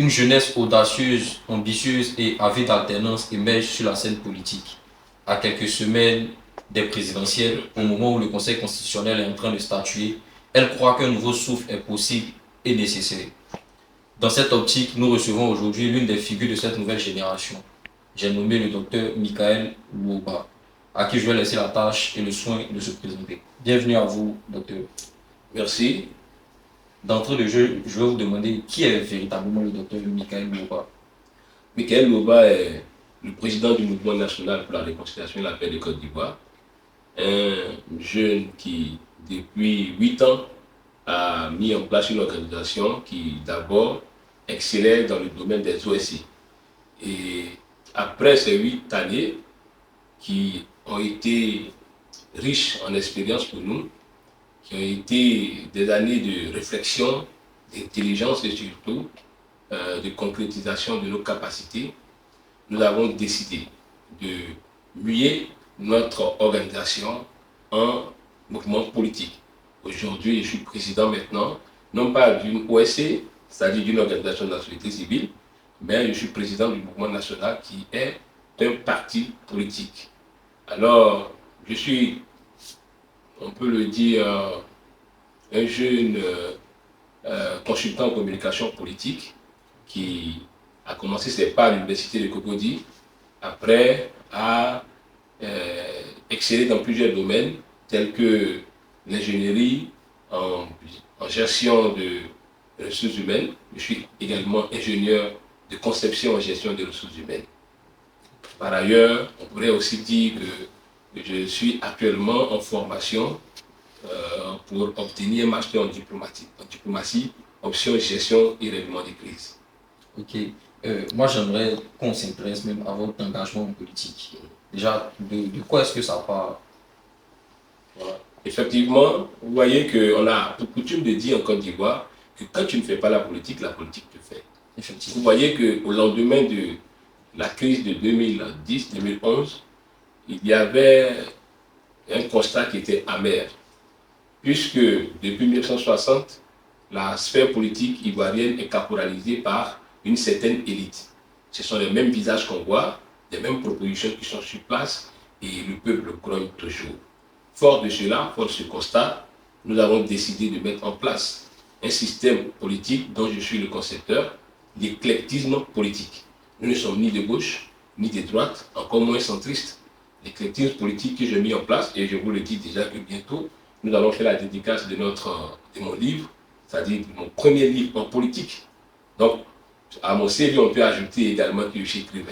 Une jeunesse audacieuse, ambitieuse et avide d'alternance émerge sur la scène politique. À quelques semaines des présidentielles, au moment où le Conseil constitutionnel est en train de statuer, elle croit qu'un nouveau souffle est possible et nécessaire. Dans cette optique, nous recevons aujourd'hui l'une des figures de cette nouvelle génération. J'ai nommé le docteur Michael Louba, à qui je vais laisser la tâche et le soin de se présenter. Bienvenue à vous, docteur. Merci. D'entrée de jeu, je vais vous demander qui est véritablement le docteur Michael Louba. Michael Louba est le président du mouvement national pour la réconciliation et la paix de Côte d'Ivoire. Un jeune qui, depuis 8 ans, a mis en place une organisation qui, d'abord, excellait dans le domaine des OSI. Et après ces 8 années, qui ont été riches en expérience pour nous, qui ont été des années de réflexion, d'intelligence et surtout de concrétisation de nos capacités, nous avons décidé de muer notre organisation en mouvement politique. Aujourd'hui, je suis président maintenant, non pas d'une OSC, c'est-à-dire d'une organisation de la société civile, mais je suis président du mouvement national qui est un parti politique. Alors, je suis, on peut le dire, un jeune consultant en communication politique qui a commencé ses pas à l'université de Cocody, après a excellé dans plusieurs domaines tels que l'ingénierie en gestion de ressources humaines. Je suis également ingénieur de conception en gestion des ressources humaines. Par ailleurs, on pourrait aussi dire que je suis actuellement en formation pour obtenir un master en diplomatie, option gestion et règlement des crises. Ok. Moi, j'aimerais qu'on s'intéresse même à votre engagement politique. Déjà, de quoi est-ce que ça part? Voilà. Effectivement, vous voyez qu'on a pour coutume de dire en Côte d'Ivoire que quand tu ne fais pas la politique te fait. Effectivement. Vous voyez qu'au lendemain de la crise de 2010-2011, il y avait un constat qui était amer, puisque depuis 1960, la sphère politique ivoirienne est caporalisée par une certaine élite. Ce sont les mêmes visages qu'on voit, les mêmes propositions qui sont sur place et le peuple grogne toujours. Fort de cela, fort de ce constat, nous avons décidé de mettre en place un système politique dont je suis le concepteur, l'éclectisme politique. Nous ne sommes ni de gauche, ni de droite, encore moins centristes. L'éclectisme politique que j'ai mis en place, et je vous le dis déjà que bientôt, nous allons faire la dédicace de mon livre, c'est-à-dire mon premier livre en politique. Donc, à mon CV, on peut ajouter également que je suis écrivain.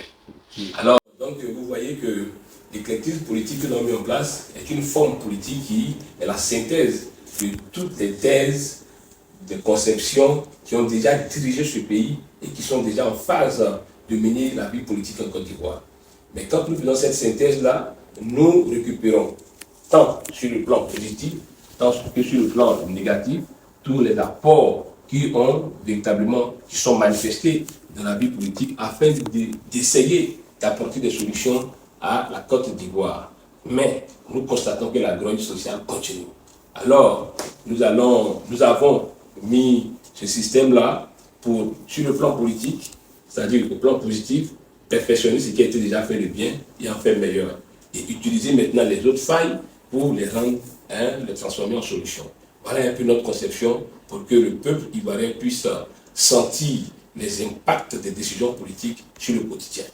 Alors, donc, vous voyez que l'éclectisme politique que nous avons mis en place est une forme politique qui est la synthèse de toutes les thèses de conception qui ont déjà dirigé ce pays et qui sont déjà en phase de mener la vie politique en Côte d'Ivoire. Mais quand nous faisons cette synthèse-là, nous récupérons tant sur le plan positif, tant que sur le plan négatif, tous les apports qui sont manifestés dans la vie politique afin d'essayer d'apporter des solutions à la Côte d'Ivoire. Mais nous constatons que la grogne sociale continue. Alors, nous avons mis ce système-là pour, sur le plan politique, c'est-à-dire le plan positif, perfectionner ce qui a été déjà fait de bien et en faire meilleur. Et utiliser maintenant les autres failles pour les rendre, les transformer en solutions. Voilà un peu notre conception pour que le peuple ivoirien puisse sentir les impacts des décisions politiques sur le quotidien.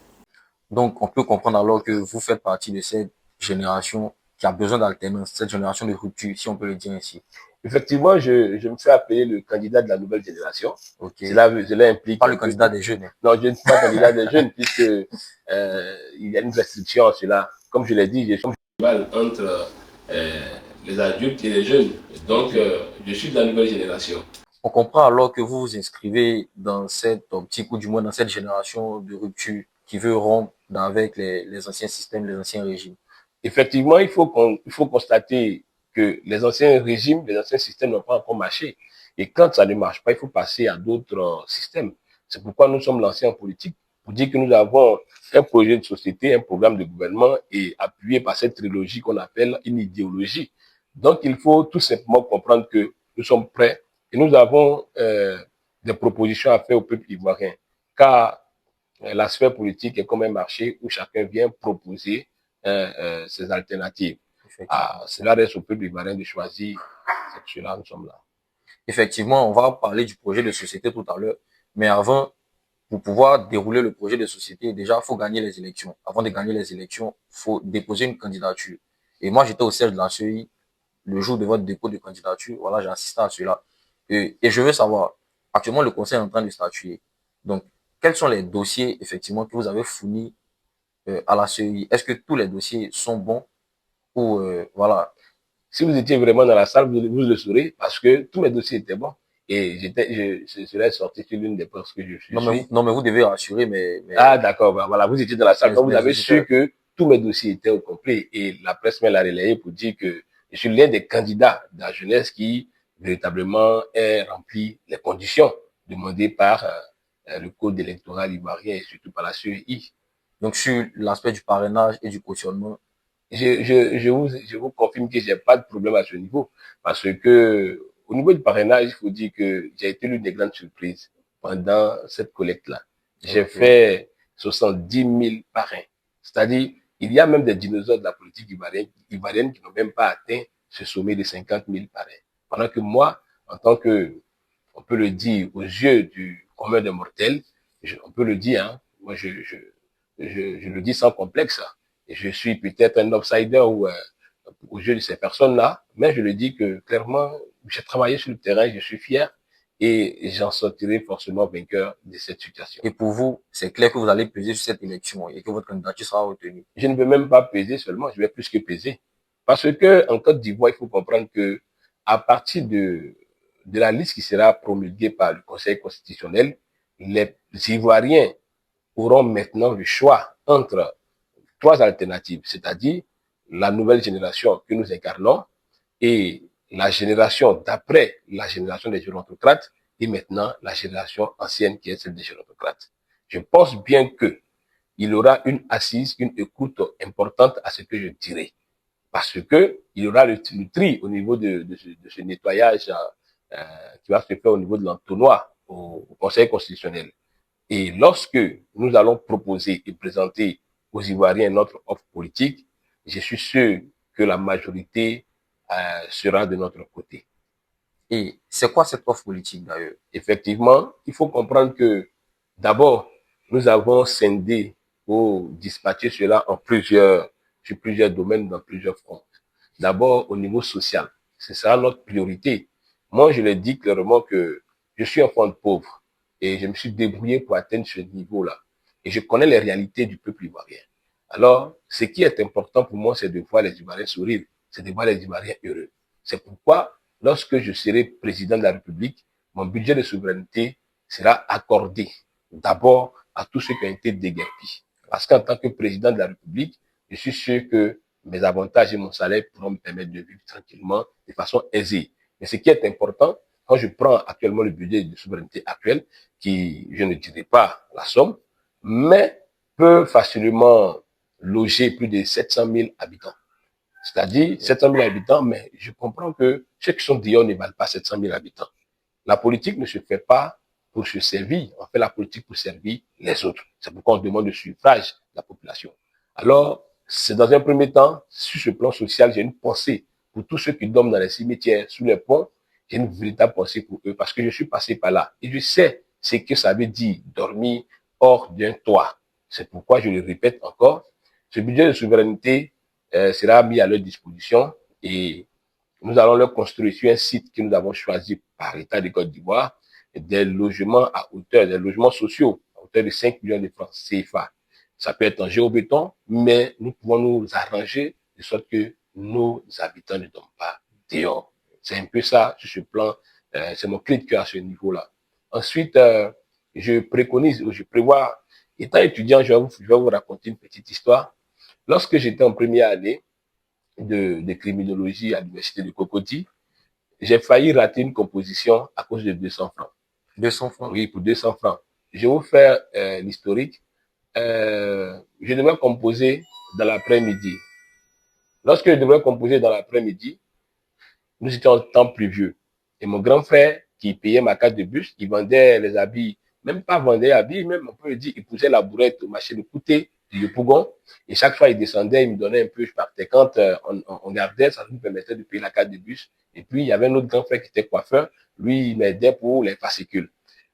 Donc, on peut comprendre alors que vous faites partie de cette génération qui a besoin d'alternance, cette génération de rupture, si on peut le dire ainsi. Effectivement, je me fais appeler le candidat de la nouvelle génération. Okay. Cela implique... Pas le candidat des jeunes. Non, je ne suis pas candidat des jeunes puisque il y a une restriction à cela. Comme je l'ai dit, je suis entre les adultes et les jeunes. Donc, je suis de la nouvelle génération. On comprend alors que vous vous inscrivez dans cette optique, ou du moins dans cette génération de rupture qui veut rompre avec les anciens systèmes, les anciens régimes. Effectivement, il faut constater que les anciens régimes, les anciens systèmes n'ont pas encore marché. Et quand ça ne marche pas, il faut passer à d'autres systèmes. C'est pourquoi nous sommes lancés en politique, pour dire que nous avons un projet de société, un programme de gouvernement et appuyé par cette trilogie qu'on appelle une idéologie. Donc, il faut tout simplement comprendre que nous sommes prêts et nous avons des propositions à faire au peuple ivoirien. car la sphère politique est comme un marché où chacun vient proposer ses alternatives. Cela reste au peuple ivoirien de choisir. C'est cela, nous sommes là. Effectivement, on va parler du projet de société tout à l'heure, mais avant, pour pouvoir dérouler le projet de société, déjà, il faut gagner les élections. Avant de gagner les élections, il faut déposer une candidature. Et moi, j'étais au siège de la CEI le jour de votre dépôt de candidature. Voilà, j'ai assisté à cela. Et je veux savoir, actuellement, le conseil est en train de statuer. Donc, quels sont les dossiers, effectivement, que vous avez fournis à la CEI? Est-ce que tous les dossiers sont bons ou voilà? Si vous étiez vraiment dans la salle, vous le saurez parce que tous mes dossiers étaient bons. Et je serais sorti sur l'une des postes que je suis. Non, mais vous devez rassurer, mais ah, d'accord. Ben, voilà, vous étiez dans la salle. Donc, vous avez auditeurs. su que tous mes dossiers étaient au complet. Et la presse m'a relayé pour dire que je suis l'un des candidats de la jeunesse qui, véritablement, est rempli les conditions demandées par le code électoral ivoirien et surtout par la CEI. Donc, sur l'aspect du parrainage et du cautionnement, je vous confirme que j'ai pas de problème à ce niveau. Parce que, au niveau du parrainage, il faut dire que j'ai été l'une des grandes surprises pendant cette collecte-là. J'ai fait 70 000 parrains. C'est-à-dire, il y a même des dinosaures de la politique ivoirienne qui n'ont même pas atteint ce sommet de 50 000 parrains. Pendant que moi, en tant que, on peut le dire, aux yeux du commun des mortels, on peut le dire, hein, moi je le dis sans complexe, hein. Et je suis peut-être un outsider ou aux yeux de ces personnes-là, mais je le dis que clairement, j'ai travaillé sur le terrain, je suis fier et j'en sortirai forcément vainqueur de cette situation. Et pour vous, c'est clair que vous allez peser sur cette élection et que votre candidature sera retenue? Je ne veux même pas peser seulement, je vais plus que peser. Parce que en Côte d'Ivoire, il faut comprendre que à partir de la liste qui sera promulguée par le Conseil constitutionnel, les Ivoiriens auront maintenant le choix entre trois alternatives, c'est-à-dire la nouvelle génération que nous incarnons et la génération d'après la génération des gérontocrates et maintenant la génération ancienne qui est celle des gérontocrates. Je pense bien que il y aura une assise, une écoute importante à ce que je dirai. Parce que il y aura le tri au niveau de ce nettoyage qui va se faire au niveau de l'entonnoir au Conseil constitutionnel. Et lorsque nous allons proposer et présenter aux Ivoiriens notre offre politique, je suis sûr que la majorité sera de notre côté. Et c'est quoi cette offre politique d'ailleurs? Effectivement, il faut comprendre que d'abord, nous avons scindé ou dispatché cela sur plusieurs domaines, dans plusieurs fronts. D'abord, au niveau social, c'est ça notre priorité. Moi, je l'ai dit clairement que je suis enfant de pauvre et je me suis débrouillé pour atteindre ce niveau-là. Et je connais les réalités du peuple ivoirien. Alors, ce qui est important pour moi, c'est de voir les Ivoiriens sourire, c'est de voir les Ivoiriens heureux. C'est pourquoi, lorsque je serai président de la République, mon budget de souveraineté sera accordé d'abord à tous ceux qui ont été déguerpis. Parce qu'en tant que président de la République, je suis sûr que mes avantages et mon salaire pourront me permettre de vivre tranquillement, de façon aisée. Mais ce qui est important, quand je prends actuellement le budget de souveraineté actuel, qui, je ne dirai pas la somme, mais peut facilement loger plus de 700 000 habitants. C'est-à-dire 700 000 habitants, mais je comprends que ceux qui sont dehors ne valent pas 700 000 habitants. La politique ne se fait pas pour se servir, on fait la politique pour servir les autres. C'est pourquoi on demande le suffrage de la population. Alors, c'est dans un premier temps, sur ce plan social, j'ai une pensée pour tous ceux qui dorment dans les cimetières, sous les ponts, j'ai une véritable pensée pour eux parce que je suis passé par là et je sais ce que ça veut dire dormir hors d'un toit. C'est pourquoi je le répète encore, ce budget de souveraineté sera mis à leur disposition et nous allons leur construire sur un site que nous avons choisi par l'État de Côte d'Ivoire des logements à hauteur, des logements sociaux à hauteur de 5 millions de francs CFA. Ça peut être en géobéton, mais nous pouvons nous arranger de sorte que nos habitants ne dorment pas dehors. C'est un peu ça sur ce plan, c'est mon clé de cœur à ce niveau-là. Ensuite, je préconise, ou je prévois, étant étudiant, je vais vous raconter une petite histoire. Lorsque j'étais en première année de criminologie à l'université de Cocody, j'ai failli rater une composition à cause de 200 francs. 200 francs? Oui, pour 200 francs. Je vais vous faire l'historique. Je devais composer dans l'après-midi. Lorsque je devais composer dans l'après-midi, nous étions en temps pluvieux. Et mon grand frère, qui payait ma carte de bus, qui vendait les habits même pas vendait habits, même on peut le dire, il poussait la bourrette au marché de Couté, de Pougon. Et chaque fois, il descendait, il me donnait un peu, je partais. Quand on gardait, ça nous permettait de payer la carte de bus. Et puis, il y avait un autre grand frère qui était coiffeur. Lui, il m'aidait pour les fascicules.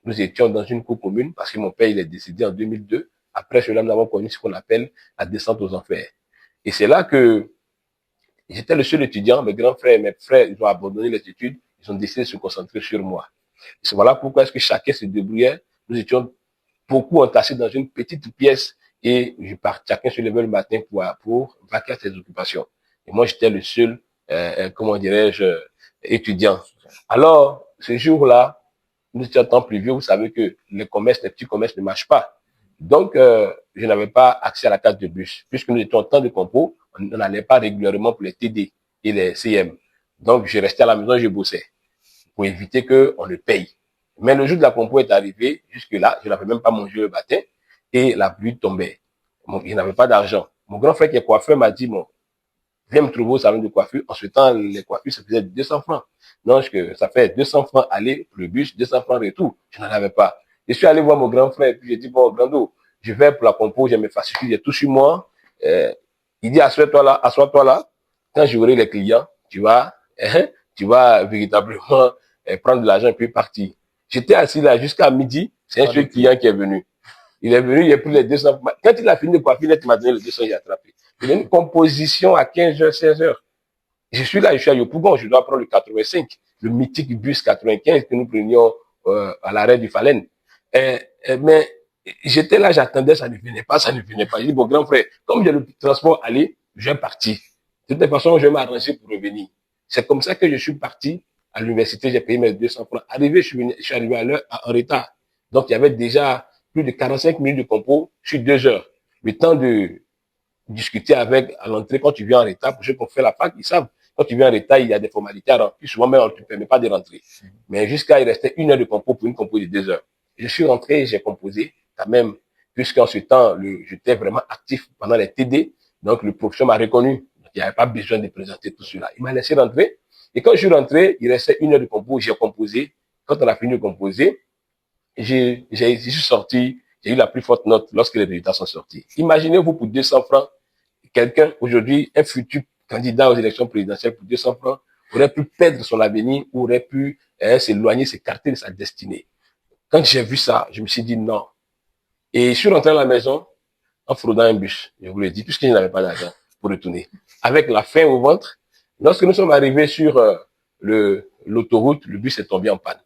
Nous étions dans une cour commune parce que mon père, il est décédé en 2002. Après cela, nous avons connu ce qu'on appelle la descente aux enfers. Et c'est là que j'étais le seul étudiant. Mes grands frères et mes frères, ils ont abandonné les études. Ils ont décidé de se concentrer sur moi. C'est voilà pourquoi est-ce que chacun se débrouillait. Nous étions beaucoup entassés dans une petite pièce et chacun se levait le matin pour vaquer à ses occupations. Et moi, j'étais le seul, comment dirais-je, étudiant. Alors, ce jour-là, nous étions en temps pluvieux, vous savez que les petits commerces ne marchent pas. Donc, je n'avais pas accès à la carte de bus. Puisque nous étions en temps de compo, on n'allait pas régulièrement pour les TD et les CM. Donc, je restais à la maison et je bossais pour éviter qu'on le paye. Mais le jour de la compo est arrivé, jusque-là, je n'avais même pas mangé le matin et la pluie tombait. Bon, il n'avait pas d'argent. Mon grand frère qui est coiffeur m'a dit, bon, viens me trouver au salon de coiffure. En ce temps, les coiffures, ça faisait 200 francs. Donc, ça fait 200 francs aller pour le bus, 200 francs retour. Je n'en avais pas. Je suis allé voir mon grand frère et puis j'ai dit, bon, Grando, je vais pour la compo, j'ai mes fascicules, j'ai tout sur moi. Il dit, assois-toi là. Quand j'aurai les clients, tu vas véritablement prendre de l'argent et puis partir. J'étais assis là jusqu'à midi. C'est un seul client qui est venu. Il est venu, il a pris les 200. Quand il a fini de coiffer, il m'a donné les 200, j'ai attrapé. Il a une composition à 15h, 16h. Je suis là, je suis à Yopougon, je dois prendre le 85, le mythique bus 95 que nous prenions à l'arrêt du Falen. Mais j'étais là, j'attendais, ça ne venait pas, ça ne venait pas. J'ai dit, bon, grand frère, comme j'ai le transport aller, je vais partir. De toute façon, je vais m'arranger pour revenir. C'est comme ça que je suis parti à l'université, j'ai payé mes 200 francs. Arrivé, je suis arrivé à l'heure, en retard. Donc, il y avait déjà plus de 45 minutes de compo sur 2 heures. Le temps de discuter avec à l'entrée quand tu viens en retard, pour ceux qui ont fait la fac, ils savent. Quand tu viens en retard, il y a des formalités à remplir. Souvent, même, on ne te permet pas de rentrer. Mais jusqu'à, il restait 1 heure de compo pour une compo de 2 heures. Je suis rentré, j'ai composé, quand même, puisqu'en ce temps, j'étais vraiment actif pendant les TD. Donc, le professeur m'a reconnu. Donc, il n'y avait pas besoin de présenter tout cela. Il m'a laissé rentrer. Et quand je suis rentré, il restait 1 heure de compo, j'ai composé. Quand on a fini de composer, je suis sorti, j'ai eu la plus forte note lorsque les résultats sont sortis. Imaginez-vous pour 200 francs, quelqu'un aujourd'hui, un futur candidat aux élections présidentielles pour 200 francs, aurait pu perdre son avenir, aurait pu s'éloigner, s'écarter de sa destinée. Quand j'ai vu ça, je me suis dit non. Et je suis rentré à la maison en fraudant un bus, je vous l'ai dit, puisque je n'avais pas d'argent pour retourner. Avec la faim au ventre, lorsque nous sommes arrivés sur l'autoroute, le bus est tombé en panne.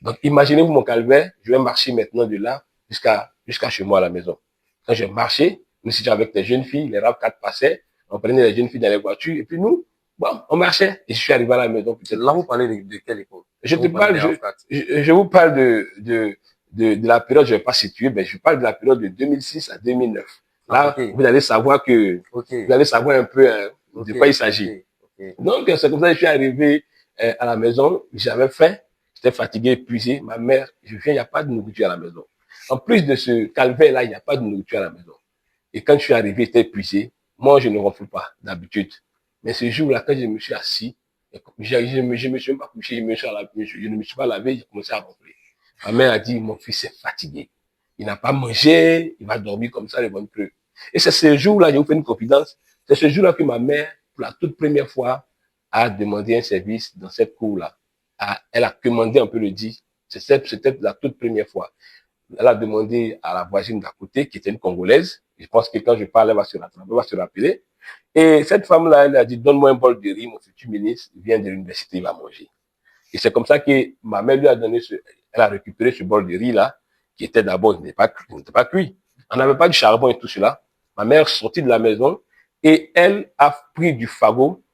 Donc, imaginez-vous mon calvaire, je vais marcher maintenant de là jusqu'à chez moi à la maison. Quand j'ai marché, nous étions avec les jeunes filles, les RAV4 passaient, on prenait les jeunes filles dans les voitures, et puis nous, bon, on marchait, et je suis arrivé à la maison. Là, vous parlez de quelle époque? Je vous parle de la période, je ne vais pas situer, mais je parle de la période de 2006 à 2009. Là, vous allez savoir vous allez savoir un peu de quoi il s'agit. Donc, c'est comme ça que je suis arrivé à la maison, j'avais faim, j'étais fatigué, épuisé. Ma mère, je viens, il n'y a pas de nourriture à la maison. En plus de ce calvaire-là, il n'y a pas de nourriture à la maison. Et quand je suis arrivé, j'étais épuisé. Moi, je ne ronfle pas d'habitude. Mais ce jour-là, quand je me suis assis, je me suis même pas couché, je ne me suis pas lavé, j'ai commencé à ronfler. Ma mère a dit, mon fils est fatigué. Il n'a pas mangé, il va dormir comme ça, le ventre creux. Et c'est ce jour-là, je vous fais une confidence, c'est ce jour-là que ma mère, pour la toute première fois, a demandé un service dans cette cour-là. Elle a commandé, on peut le dire. C'était la toute première fois. Elle a demandé à la voisine d'à côté, qui était une Congolaise. Je pense que quand je parle, elle va se rappeler. Et cette femme-là, elle a dit, donne-moi un bol de riz, mon futur ministre vient de l'université, il va manger. Et c'est comme ça que ma mère lui a donné elle a récupéré ce bol de riz-là, qui était d'abord, il n'était pas cuit. On n'avait pas de charbon et tout cela. Ma mère sortit de la maison et elle a pris du fagot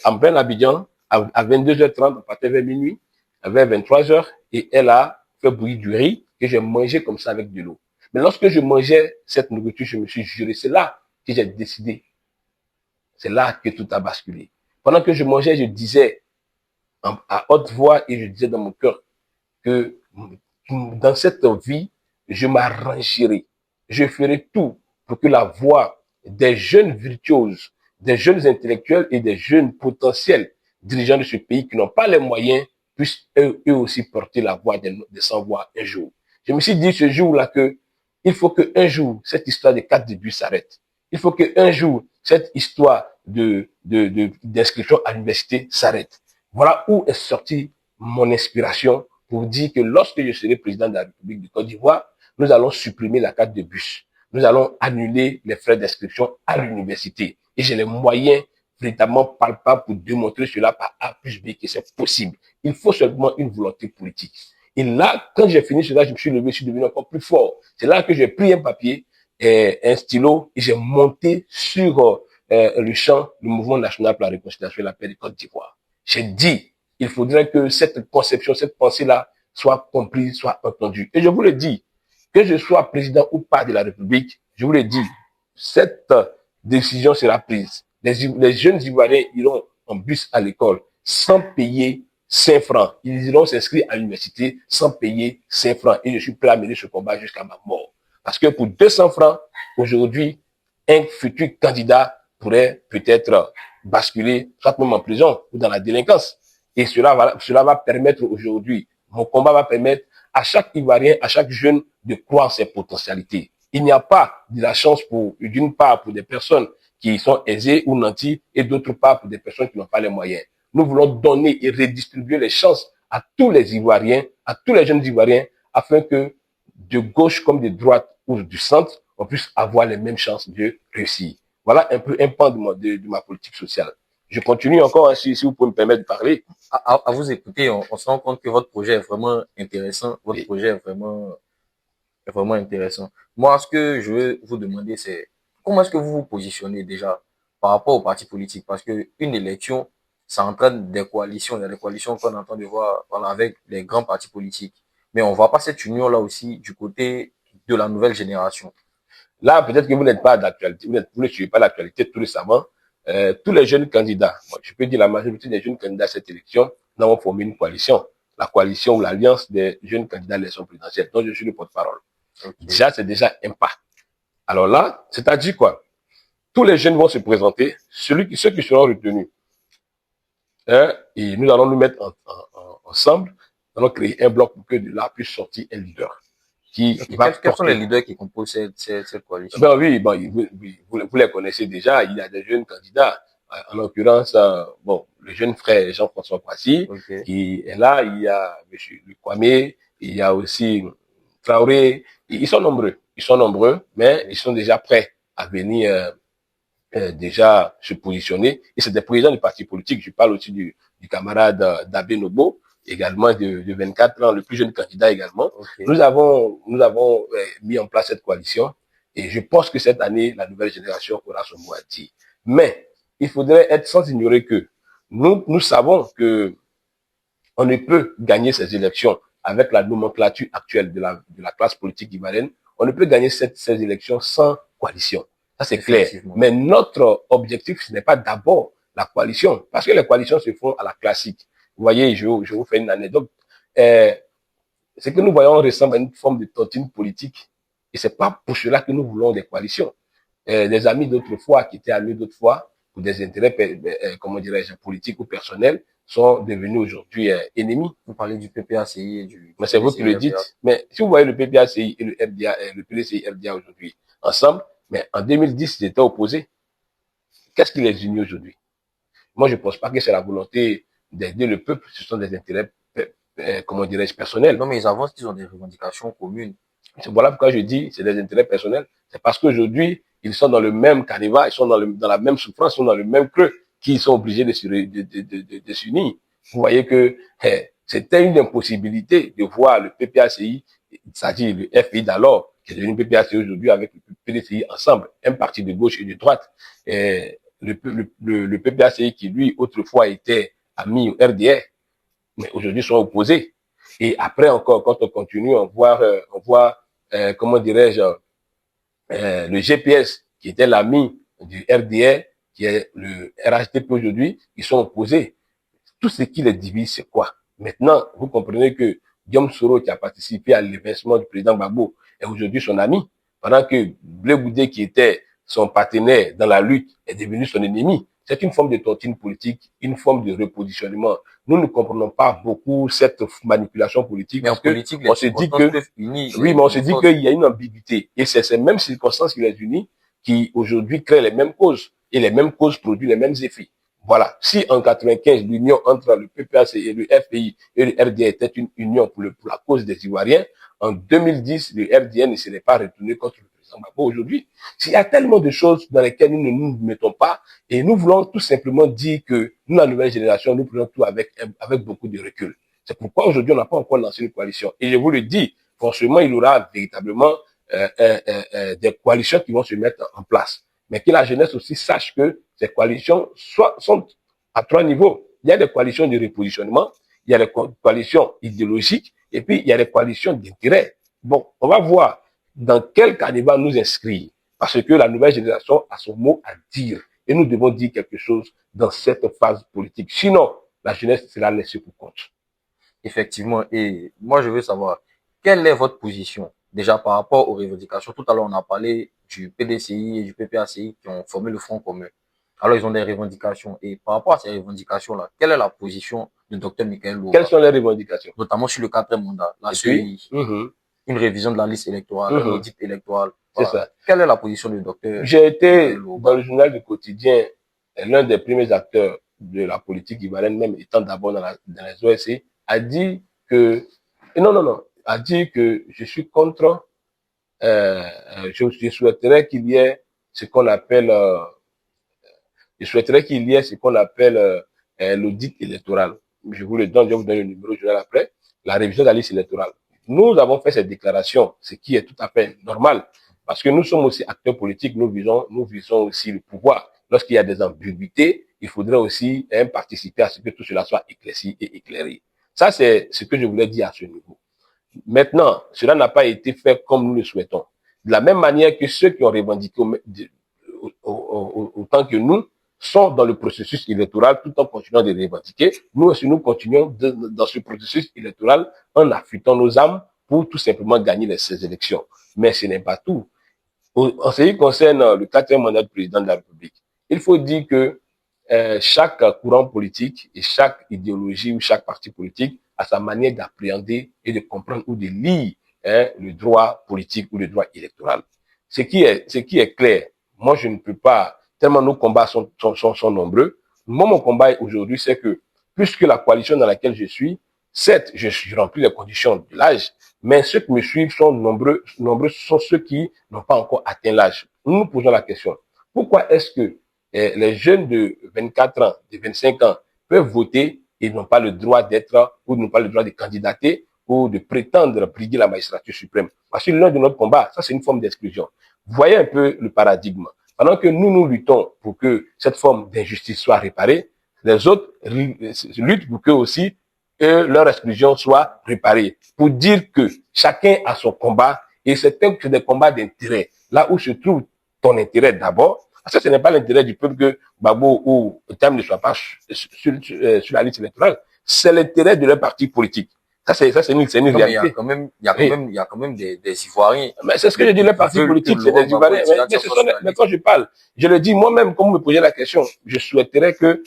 en plein Abidjan à 22h30, on partait vers minuit, vers 23h, et elle a fait bouillir du riz que j'ai mangé comme ça avec de l'eau. Mais lorsque je mangeais cette nourriture, je me suis juré, c'est là que j'ai décidé. C'est là que tout a basculé. Pendant que je mangeais, je disais à haute voix et je disais dans mon cœur que dans cette vie, je m'arrangerai. Je ferai tout pour que la voix des jeunes virtuoses, des jeunes intellectuels et des jeunes potentiels dirigeants de ce pays qui n'ont pas les moyens puissent eux aussi porter la voix des sans-voix un jour. Je me suis dit ce jour-là que il faut qu'un jour, cette histoire de carte de bus s'arrête. Il faut qu'un jour, cette histoire d'inscription à l'université s'arrête. Voilà où est sortie mon inspiration pour dire que lorsque je serai président de la République de Côte d'Ivoire, nous allons supprimer la carte de bus. Nous allons annuler les frais d'inscription à l'université. Et j'ai les moyens véritablement palpables pour démontrer cela par A plus B que c'est possible. Il faut seulement une volonté politique. Et là, quand j'ai fini cela, je me suis levé, je suis devenu encore plus fort. C'est là que j'ai pris un papier, un stylo, et j'ai monté sur le champ du mouvement national pour la réconciliation et la paix de Côte d'Ivoire. J'ai dit, il faudrait que cette conception, cette pensée-là soit comprise, soit entendue. Et je vous le dis, que je sois président ou pas de la République, je vous le dis, cette décision sera prise. Les jeunes Ivoiriens iront en bus à l'école sans payer 5 francs. Ils iront s'inscrire à l'université sans payer 5 francs. Et je suis prêt à mener ce combat jusqu'à ma mort. Parce que pour 200 francs, aujourd'hui, un futur candidat pourrait peut-être basculer, soit même en prison ou dans la délinquance. Et cela va permettre aujourd'hui, mon combat va permettre à chaque Ivoirien, à chaque jeune de croire en ses potentialités. Il n'y a pas de la chance d'une part, pour des personnes qui sont aisées ou nantis, et d'autre part, pour des personnes qui n'ont pas les moyens. Nous voulons donner et redistribuer les chances à tous les Ivoiriens, à tous les jeunes Ivoiriens, afin que de gauche comme de droite ou du centre, on puisse avoir les mêmes chances de réussir. Voilà un peu un pan de ma politique sociale. Je continue encore, hein, si vous pouvez me permettre de parler. À vous écouter, on se rend compte que votre projet est vraiment intéressant. Votre projet est vraiment intéressant. Moi, ce que je veux vous demander, c'est comment est-ce que vous vous positionnez déjà par rapport aux partis politiques? Parce que une élection, ça entraîne des coalitions. Il y a des coalitions qu'on entend de voir voilà, avec les grands partis politiques. Mais on ne voit pas cette union-là aussi du côté de la nouvelle génération. Là, peut-être que vous n'êtes pas d'actualité, vous ne suivez pas l'actualité tout récemment. Tous les jeunes candidats, moi, je peux dire la majorité des jeunes candidats à cette élection, nous avons formé une coalition. La coalition ou l'alliance des jeunes candidats à l'élection présidentielle, dont je suis le porte-parole. Okay. Déjà, c'est déjà un pas. Alors là, c'est-à-dire quoi? Tous les jeunes vont se présenter, ceux qui seront retenus. Et nous allons nous mettre ensemble, nous allons créer un bloc pour que de là puisse sortir un leader. Quels sont les leaders qui composent cette coalition? Ben oui, vous les connaissez déjà. Il y a des jeunes candidats. En l'occurrence, le jeune frère Jean-François Kwasi, okay, qui est là. Il y a M. Kwame, il y a aussi Traoré. Ils sont nombreux, mais ils sont déjà prêts à venir déjà se positionner. Et c'est des présidents du parti politique. Je parle aussi du camarade Dabé Nobo, également de 24 ans, le plus jeune candidat également. Okay. Nous avons mis en place cette coalition et je pense que cette année, la nouvelle génération aura son mot à dire. Mais il faudrait être sans ignorer que nous savons que on ne peut gagner ces élections avec la nomenclature actuelle de la classe politique ivoirienne. On ne peut gagner ces élections sans coalition. Ça, c'est clair. Mais notre objectif, ce n'est pas d'abord la coalition, parce que les coalitions se font à la classique. Vous voyez, je vous fais une anecdote. Ce que nous voyons ressemble à une forme de tontine politique. Et c'est pas pour cela que nous voulons des coalitions. Des amis d'autrefois, qui étaient amis d'autrefois, pour des intérêts, comment dirais-je, politiques ou personnels, sont devenus aujourd'hui ennemis. Vous parlez du PPACI et du... Mais c'est vous qui le dites. Mais si vous voyez le PPACI et le RDA, le PDCI-RDA aujourd'hui ensemble, mais en 2010, ils étaient opposés. Qu'est-ce qui les unit aujourd'hui? Moi, je ne pense pas que c'est la volonté d'aider le peuple, ce sont des intérêts, comment dirais-je, personnels. Non, mais ils avancent qu'ils ont des revendications communes. Voilà pourquoi je dis c'est des intérêts personnels. C'est parce qu'aujourd'hui, ils sont dans le même canevas, ils sont dans la même souffrance, ils sont dans le même creux, qu'ils sont obligés de s'unir. Vous voyez que c'était une impossibilité de voir le PPACI, c'est-à-dire le FI d'alors, qui est devenu PPACI aujourd'hui avec le PDCI ensemble, un parti de gauche et de droite. Le PPACI qui, lui, autrefois était ami au RDR, mais aujourd'hui sont opposés. Et après encore, quand on continue, on voit comment dirais-je, le GPS, qui était l'ami du RDR, qui est le RHDP aujourd'hui, ils sont opposés. Tout ce qui les divise, c'est quoi? Maintenant, vous comprenez que Guillaume Soro, qui a participé à l'évincement du président Gbagbo, est aujourd'hui son ami, pendant que Blé Goudé, qui était son partenaire dans la lutte, est devenu son ennemi. c'est une forme de tontine politique, une forme de repositionnement. Nous ne comprenons pas beaucoup cette manipulation politique. Mais en parce que politique, on les se dit circonstances que, peuvent unir oui, mais on se les dit forces. qu'il y a une ambiguïté. Et c'est ces mêmes circonstances qui les unissent qui aujourd'hui créent les mêmes causes. Et les mêmes causes produisent les mêmes effets. Voilà. Si en 95, l'union entre le PPAC et le FPI et le RDA était une union pour la cause des Ivoiriens, en 2010, le RDA ne serait pas retourné contre le président Gbagbo aujourd'hui. Il y a tellement de choses dans lesquelles nous ne nous mettons pas et nous voulons tout simplement dire que nous, la nouvelle génération, nous prenons tout avec beaucoup de recul. C'est pourquoi aujourd'hui, on n'a pas encore lancé une coalition. Et je vous le dis, forcément, il y aura véritablement des coalitions qui vont se mettre en place. Mais que la jeunesse aussi sache que ces coalitions sont à 3 niveaux. Il y a des coalitions de repositionnement, il y a des coalitions idéologiques, et puis il y a des coalitions d'intérêt. Bon, on va voir dans quel canevas nous inscrire, parce que la nouvelle génération a son mot à dire, et nous devons dire quelque chose dans cette phase politique. Sinon, la jeunesse sera laissée pour compte. Effectivement. Et moi, je veux savoir, quelle est votre position déjà par rapport aux revendications? Tout à l'heure, on a parlé du PDCI et du PPACI qui ont formé le Front commun. Alors, ils ont des revendications. Et par rapport à ces revendications-là, quelle est la position du docteur Michael Loba? Quelles sont les revendications? Notamment sur le 4e mandat, la CEI, une révision de la liste électorale, un audit électoral. Voilà. C'est ça. Quelle est la position du docteur? J'ai été dans le journal du quotidien l'un des premiers acteurs de la politique ivoirienne, même étant d'abord dans les OSC, a dit que a dit que je suis contre. Je souhaiterais qu'il y ait ce qu'on appelle l'audit électoral. Je vous le donne, je vous donne le numéro du journal après. La révision de la liste électorale. Nous avons fait cette déclaration, ce qui est tout à fait normal, parce que nous sommes aussi acteurs politiques, nous visons aussi le pouvoir. Lorsqu'il y a des ambiguïtés, il faudrait aussi participer à ce que tout cela soit éclairci et éclairé. Ça, c'est ce que je voulais dire à ce niveau. Maintenant, cela n'a pas été fait comme nous le souhaitons. De la même manière que ceux qui ont revendiqué autant que nous sont dans le processus électoral tout en continuant de revendiquer. Nous aussi, nous continuons dans ce processus électoral en affûtant nos âmes pour tout simplement gagner ces élections. Mais ce n'est pas tout. En ce qui concerne le 4e mandat du président de la République, il faut dire que chaque courant politique et chaque idéologie ou chaque parti politique a sa manière d'appréhender et de comprendre ou de lire le droit politique ou le droit électoral. Ce qui est clair, moi je ne peux pas, tellement nos combats sont nombreux. Moi, mon combat aujourd'hui, c'est que puisque la coalition dans laquelle je suis, certes, je remplis les conditions de l'âge, mais ceux qui me suivent sont nombreux sont ceux qui n'ont pas encore atteint l'âge. Nous nous posons la question, pourquoi est-ce que les jeunes de 24 ans, de 25 ans peuvent voter et n'ont pas le droit d'être ou n'ont pas le droit de candidater ou de prétendre briguer la magistrature suprême? Parce que l'un de notre combat, ça c'est une forme d'exclusion. Voyez un peu le paradigme. Pendant que nous luttons pour que cette forme d'injustice soit réparée, les autres luttent pour que aussi leur exclusion soit réparée. Pour dire que chacun a son combat et c'est des combats d'intérêt. Là où se trouve ton intérêt d'abord, parce que ce n'est pas l'intérêt du peuple que Gbagbo ou Tam ne soit pas sur la liste électorale, c'est l'intérêt de leur parti politique. Ça, c'est une réalité. Il y a quand même des Ivoiriens. Mais c'est ce que je dis, les partis politiques, c'est des Ivoiriens. Mais quand je parle, je le dis moi-même, comme vous me posez la question, je souhaiterais que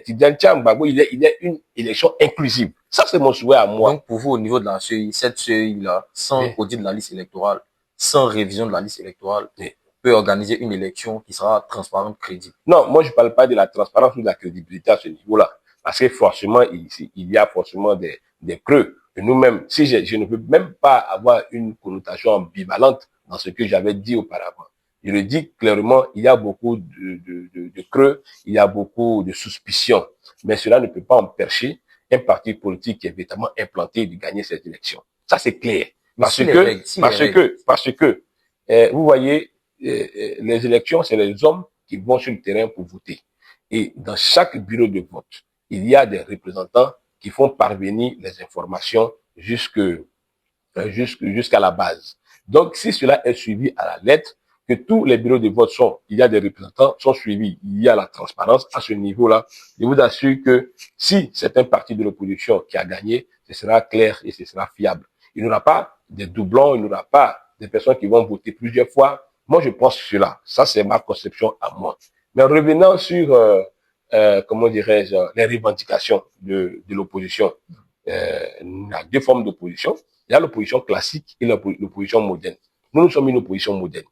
Tidjane Thiam Gbagbo, il y ait une élection inclusive. Ça, c'est mon souhait à moi. Donc, pour vous, au niveau de la CEI, cette CEI-là, sans audit de la liste électorale, sans révision de la liste électorale, peut organiser une élection qui sera transparente, crédible. Non, moi, je parle pas de la transparence ou de la crédibilité à ce niveau-là. Parce que forcément, il y a forcément des creux. Et nous-mêmes, si je ne peux même pas avoir une connotation ambivalente dans ce que j'avais dit auparavant. Je le dis clairement, il y a beaucoup de creux, il y a beaucoup de suspicions. Mais cela ne peut pas empêcher un parti politique qui est véritablement implanté de gagner cette élection. Ça, c'est clair. Parce que, vous voyez, les élections, c'est les hommes qui vont sur le terrain pour voter. Et dans chaque bureau de vote, il y a des représentants qui font parvenir les informations jusqu'à la base. Donc, si cela est suivi à la lettre, que tous les bureaux de vote il y a des représentants, sont suivis, il y a la transparence à ce niveau-là, je vous assure que si c'est un parti de l'opposition qui a gagné, ce sera clair et ce sera fiable. Il n'y aura pas des doublons, il n'y aura pas des personnes qui vont voter plusieurs fois. Moi, je pense cela. Ça, c'est ma conception à moi. Mais revenant sur, comment dirais-je, les revendications de l'opposition, il y a deux formes d'opposition. Il y a l'opposition classique et l'opposition moderne. Nous sommes une opposition moderne.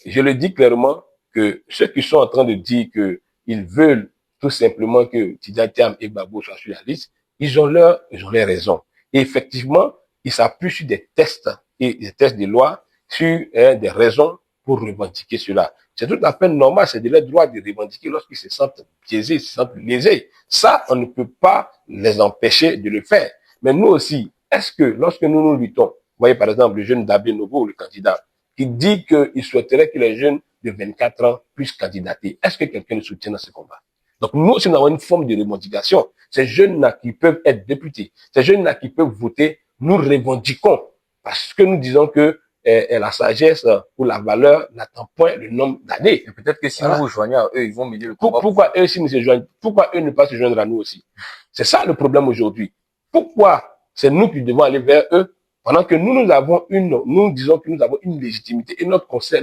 Je le dis clairement que ceux qui sont en train de dire qu'ils veulent tout simplement que Tidjane Thiam et Gbagbo soient sur la liste, ils ont leurs raisons. Et effectivement, ils s'appuient sur des tests et des tests de loi sur des raisons pour revendiquer cela. C'est tout à fait normal, c'est de leur droit de revendiquer lorsqu'ils se sentent biaisés, se sentent lésés. Ça, on ne peut pas les empêcher de le faire. Mais nous aussi, est-ce que lorsque nous luttons, vous voyez par exemple le jeune Dabé Novo, le candidat, qui dit qu'il souhaiterait que les jeunes de 24 ans puissent candidater. Est-ce que quelqu'un le soutient dans ce combat? Donc nous aussi, nous avons une forme de revendication. Ces jeunes-là qui peuvent être députés, ces jeunes-là qui peuvent voter, nous revendiquons parce que nous disons que la sagesse ou la valeur n'attend point le nombre d'années. Et peut-être que si vous vous joignez à eux, ils vont mener le combat. Pourquoi eux, s'ils ne se joignent, pourquoi eux ne pas se joindre à nous aussi? C'est ça le problème aujourd'hui. Pourquoi c'est nous qui devons aller vers eux pendant que nous disons que nous avons une légitimité et notre constat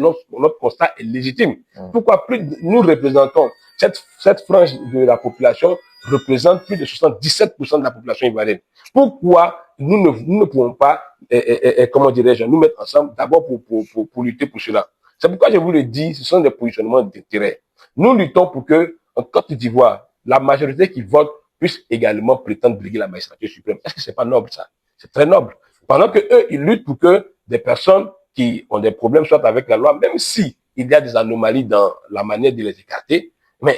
est légitime. Pourquoi plus nous représentons cette frange de la population représente plus de 77% de la population ivoirienne. Pourquoi nous ne pouvons pas, comment dirais-je, nous mettre ensemble d'abord pour lutter pour cela? C'est pourquoi je vous le dis, ce sont des positionnements d'intérêt. Nous luttons pour que, en Côte d'Ivoire, la majorité qui vote puisse également prétendre briguer la magistrature suprême. Est-ce que c'est pas noble, ça? C'est très noble. Pendant que eux, ils luttent pour que des personnes qui ont des problèmes soient avec la loi, même si il y a des anomalies dans la manière de les écarter, mais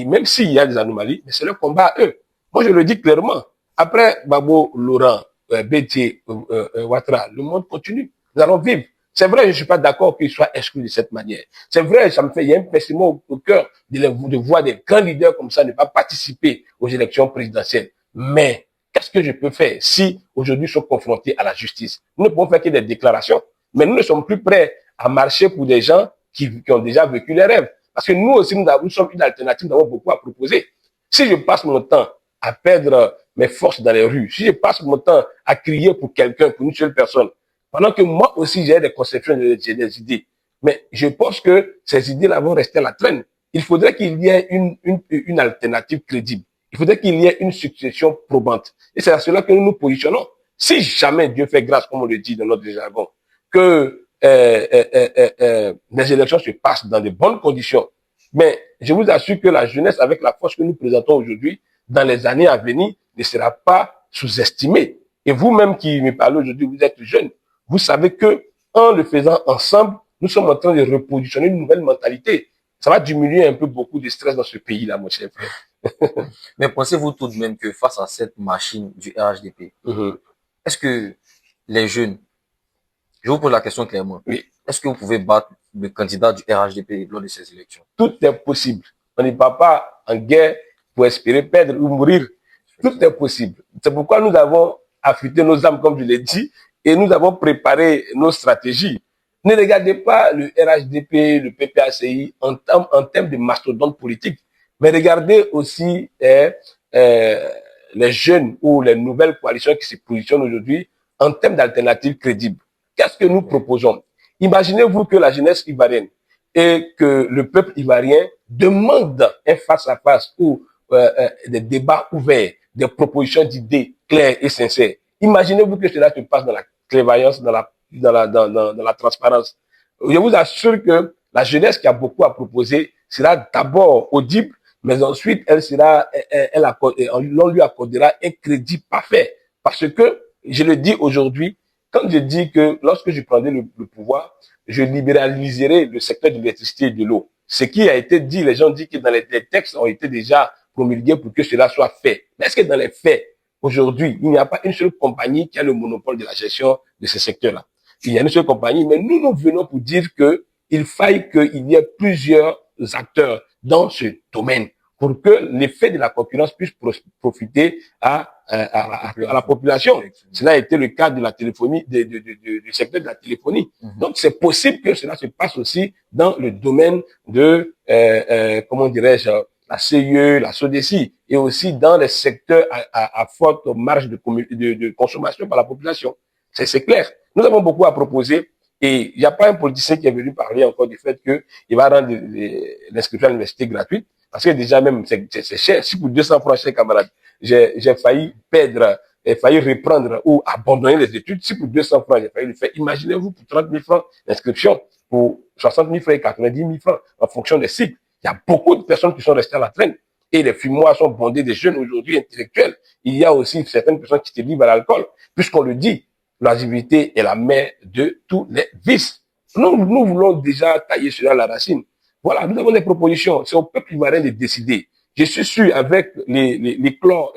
même s'il y a des anomalies, mais c'est le combat à eux. Moi, je le dis clairement. Après Gbagbo, Laurent, Bétier, Ouattara, le monde continue. Nous allons vivre. C'est vrai, je ne suis pas d'accord qu'ils soient exclus de cette manière. C'est vrai, il y a un pincement au cœur de voir des grands leaders comme ça ne pas participer aux élections présidentielles. Mais qu'est-ce que je peux faire si aujourd'hui je suis confronté à la justice? Nous ne pouvons faire que des déclarations. Mais nous ne sommes plus prêts à marcher pour des gens qui ont déjà vécu les rêves. Parce que nous aussi, nous sommes une alternative, nous avons beaucoup à proposer. Si je passe mon temps à perdre mes forces dans les rues, si je passe mon temps à crier pour quelqu'un, pour une seule personne, pendant que moi aussi j'ai des conceptions, j'ai des idées, mais je pense que ces idées-là vont rester à la traîne. Il faudrait qu'il y ait une alternative crédible. Il faudrait qu'il y ait une succession probante. Et c'est à cela que nous nous positionnons. Si jamais Dieu fait grâce, comme on le dit dans notre jargon, que les élections se passent dans de bonnes conditions, mais je vous assure que la jeunesse, avec la force que nous présentons aujourd'hui, dans les années à venir, ne sera pas sous-estimée. Et vous-même qui me parlez aujourd'hui, vous êtes jeune, vous savez que en le faisant ensemble, nous sommes en train de repositionner une nouvelle mentalité. Ça va diminuer un peu beaucoup de stress dans ce pays-là, mon cher frère. Mais pensez-vous tout de même que face à cette machine du RHDP, est-ce que les jeunes, je vous pose la question clairement, oui, est-ce que vous pouvez battre le candidat du RHDP lors de ces élections? Tout est possible. On n'est pas en guerre pour espérer perdre ou mourir. Tout est possible. C'est pourquoi nous avons affûté nos âmes, comme je l'ai dit, et nous avons préparé nos stratégies. Ne regardez pas le RHDP, le PPACI en termes de mastodonte politique, mais regardez aussi les jeunes ou les nouvelles coalitions qui se positionnent aujourd'hui en termes d'alternatives crédibles. Qu'est-ce que nous proposons? Imaginez-vous que la jeunesse ivoirienne et que le peuple ivoirien demande un face-à-face ou des débats ouverts, des propositions d'idées claires et sincères. Imaginez-vous que cela se passe dans la clairvoyance, dans la transparence. Je vous assure que la jeunesse qui a beaucoup à proposer sera d'abord audible, mais ensuite on lui accordera un crédit parfait. Parce que, je le dis aujourd'hui, quand je dis que lorsque je prendrai le pouvoir, je libéraliserai le secteur de l'électricité et de l'eau. Ce qui a été dit, les gens disent que dans les textes ont été déjà promulgués pour que cela soit fait. Mais est-ce que dans les faits, aujourd'hui, il n'y a pas une seule compagnie qui a le monopole de la gestion de ce secteur-là? Il y a une seule compagnie, mais nous venons pour dire qu'il faille qu'il y ait plusieurs acteurs dans ce domaine pour que l'effet de la concurrence puisse profiter à la population. Cela a été le cas de la téléphonie, du secteur de la téléphonie. Donc, c'est possible que cela se passe aussi dans le domaine de, comment dirais-je, la CIE, la SODECI, et aussi dans les secteurs à forte marge de consommation par la population. C'est clair. Nous avons beaucoup à proposer. Et il n'y a pas un politicien qui est venu parler encore du fait qu'il va rendre l'inscription à l'université gratuite. Parce que déjà même, c'est cher. Si pour 200 francs, chers camarades, j'ai failli perdre, j'ai failli reprendre ou abandonner les études. Si pour 200 francs, j'ai failli le faire. Imaginez-vous pour 30 000 francs d'inscription, pour 60 000 francs et 90 000 francs en fonction des cycles. Il y a beaucoup de personnes qui sont restées à la traîne. Et les fumoirs sont bondés des jeunes aujourd'hui intellectuels. Il y a aussi certaines personnes qui se livrent à l'alcool, puisqu'on le dit, l'oisiveté est la mère de tous les vices. Nous voulons déjà tailler cela à la racine. Voilà, nous avons des propositions. C'est au peuple ivoirien de décider. Je suis sûr, avec l'essor,